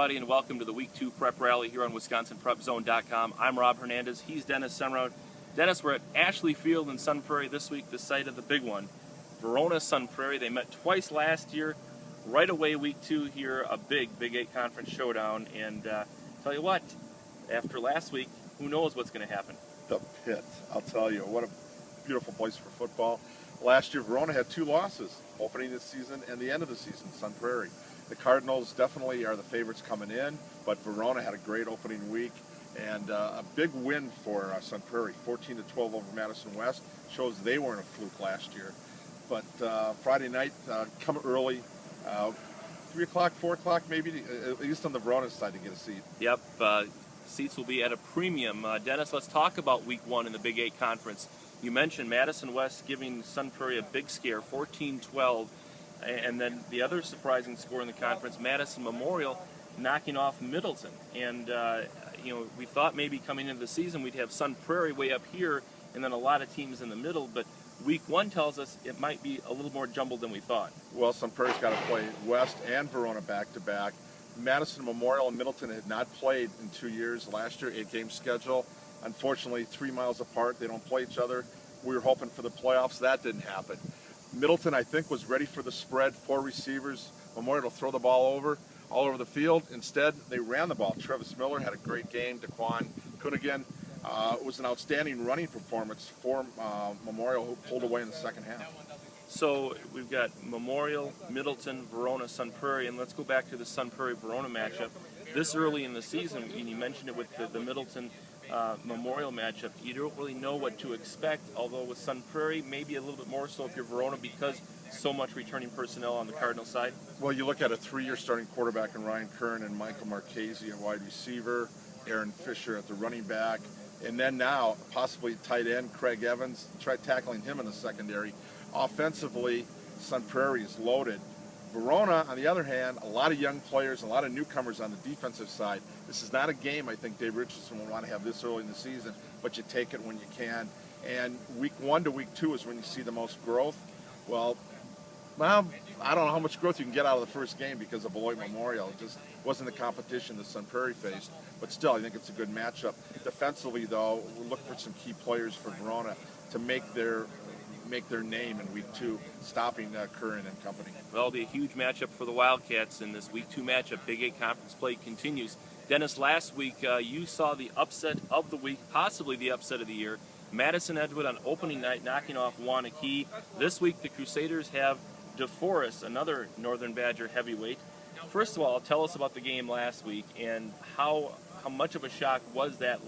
everybody, and welcome to the Week 2 Prep Rally here on madison.com. I'm Rob Hernandez. He's Dennis Sunroad. Dennis, we're at Ashley Field in Sun Prairie this week, the site of the big one, Verona-Sun Prairie. They met twice last year. Right away, Week 2 here, a Big 8 conference showdown. And tell you what, after last week, who knows what's going to happen? The pit, I'll tell you. What a beautiful place for football. Last year, Verona had 2 losses, opening this season and the end of the season, Sun Prairie. The Cardinals definitely are the favorites coming in, but Verona had a great opening week and a big win for Sun Prairie, 14-12 over Madison West. Shows they weren't a fluke last year. But Friday night, come early, 3 o'clock, 4 o'clock maybe, at least on the Verona side to get a seat. Yep, seats will be at a premium. Dennis, let's talk about Week 1 in the Big 8 Conference. You mentioned Madison West giving Sun Prairie a big scare, 14-12. And then the other surprising score in the conference, Madison Memorial knocking off Middleton. And, we thought maybe coming into the season we'd have Sun Prairie way up here and then a lot of teams in the middle. But Week 1 tells us it might be a little more jumbled than we thought. Well, Sun Prairie's got to play West and Verona back-to-back. Madison Memorial and Middleton had not played in 2 years. Last year, 8-game schedule. Unfortunately, 3 miles apart. They don't play each other. We were hoping for the playoffs. That didn't happen. Middleton, I think, was ready for the spread. 4 receivers. Memorial will throw the ball all over the field. Instead, they ran the ball. Travis Miller had a great game. Daquan Cunningham. It was an outstanding running performance for Memorial, who pulled away in the second half. So we've got Memorial, Middleton, Verona, Sun Prairie, and let's go back to the Sun Prairie-Verona matchup. This early in the season, and you mentioned it with the Middleton Memorial matchup, you don't really know what to expect, although with Sun Prairie, maybe a little bit more so if you're Verona because so much returning personnel on the Cardinal side. Well, you look at a 3-year starting quarterback in Ryan Kern and Michael Marchese at wide receiver, Aaron Fisher at the running back, and then now possibly tight end Craig Evans. Try tackling him in the secondary. Offensively, Sun Prairie is loaded. Verona, on the other hand, a lot of young players, a lot of newcomers on the defensive side. This is not a game I think Dave Richardson will want to have this early in the season, but you take it when you can. And Week 1 to Week 2 is when you see the most growth. Well, I don't know how much growth you can get out of the first game because of Beloit Memorial. It just wasn't the competition that Sun Prairie faced. But still, I think it's a good matchup. Defensively, though, we'll look for some key players for Verona to make their name in Week 2, stopping Curran and company. Well, it'll be a huge matchup for the Wildcats in this Week 2 matchup. Big 8 conference play continues. Dennis, last week you saw the upset of the week, possibly the upset of the year. Madison Edgewood on opening night knocking off Wanakee. This week the Crusaders have DeForest, another Northern Badger heavyweight. First of all, tell us about the game last week and how much of a shock was that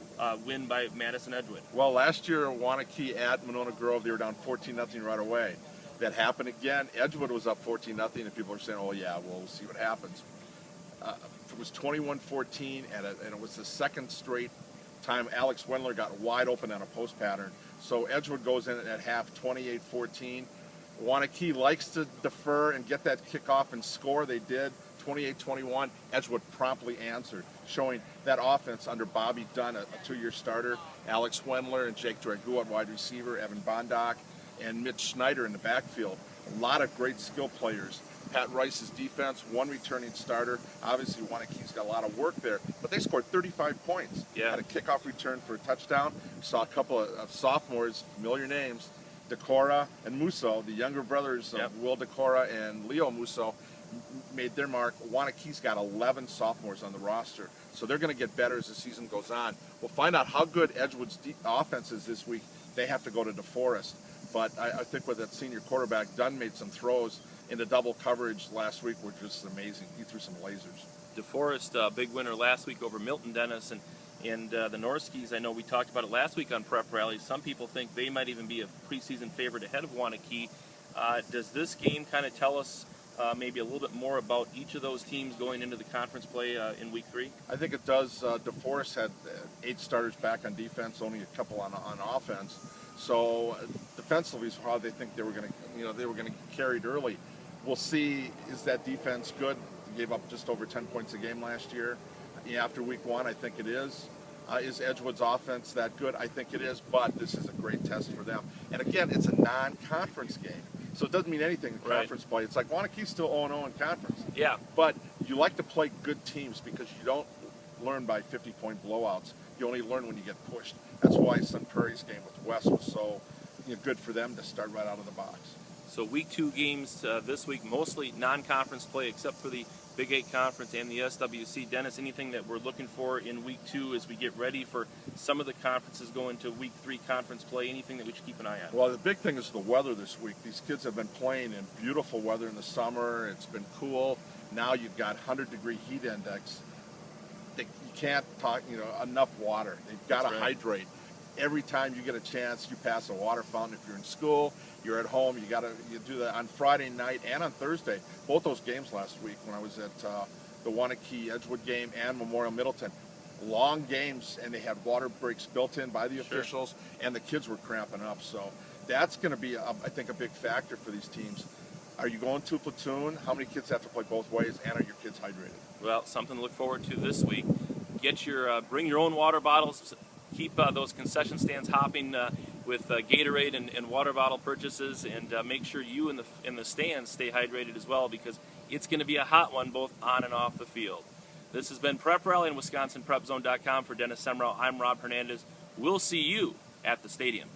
win by Madison Edgewood? Well, last year, Wanakee at Monona Grove, they were down 14-0 right away. That happened again. Edgewood was up 14-0, and people are saying, oh, yeah, well, we'll see what happens. It was 21-14, and it was the second straight time Alex Wendler got wide open on a post pattern. So Edgewood goes in at half 28-14. Wanakee likes to defer and get that kickoff and score. They did. 28-21, Edgewood promptly answered, showing that offense under Bobby Dunn, a 2-year starter, Alex Wendler and Jake Dragoo at wide receiver, Evan Bondock, and Mitch Schneider in the backfield. A lot of great skill players. Pat Rice's defense, 1 returning starter. Obviously, Wanakee's got a lot of work there, but they scored 35 points. Yeah. Had a kickoff return for a touchdown. We saw a couple of sophomores, familiar names, Decora and Musso, the younger brothers of Will Decora and Leo Musso, made their mark. Wanakee's got 11 sophomores on the roster, so they're going to get better as the season goes on. We'll find out how good Edgewood's offense is this week. They have to go to DeForest, but I think with that senior quarterback, Dunn made some throws into double coverage last week were just amazing. He threw some lasers. DeForest, big winner last week over Milton Dennis, and the Norskis. I know we talked about it last week on Prep Rally. Some people think they might even be a preseason favorite ahead of Wanakee. Does this game kind of tell us maybe a little bit more about each of those teams going into the conference play in Week 3? I think it does. DeForest had 8 starters back on defense, only a couple on offense. So defensively is how they think they were going to get carried early. We'll see, is that defense good? They gave up just over 10 points a game last year. After Week 1, I think it is. Is Edgewood's offense that good? I think it is, but this is a great test for them. And again, it's a non-conference game. So it doesn't mean anything in conference play. It's like Wanakee's still 0-0 in conference. Yeah. But you like to play good teams because you don't learn by 50-point blowouts. You only learn when you get pushed. That's why Sun Prairie's game with West was so good for them to start right out of the box. So week 2 games this week, mostly non-conference play except for the Big 8 Conference and the SWC. Dennis, anything that we're looking for in week 2 as we get ready for some of the conferences going to week 3 conference play? Anything that we should keep an eye on? Well, the big thing is the weather this week. These kids have been playing in beautiful weather in the summer. It's been cool. Now you've got 100-degree heat index. You can't talk, enough water. They've got to hydrate. Every time you get a chance, you pass a water fountain. If you're in school, you're at home, you do that on Friday night and on Thursday. Both those games last week when I was at the Wanakee Edgewood game and Memorial Middleton. Long games, and they had water breaks built in by the officials, and the kids were cramping up. So that's going to be, I think, a big factor for these teams. Are you going to platoon? How many kids have to play both ways, and are your kids hydrated? Well, something to look forward to this week. Get your bring your own water bottles. Keep those concession stands hopping with Gatorade and water bottle purchases, and make sure you in the stands stay hydrated as well, because it's going to be a hot one both on and off the field. This has been Prep Rally on WisconsinPrepZone.com. For Dennis Semrau, I'm Rob Hernandez. We'll see you at the stadium.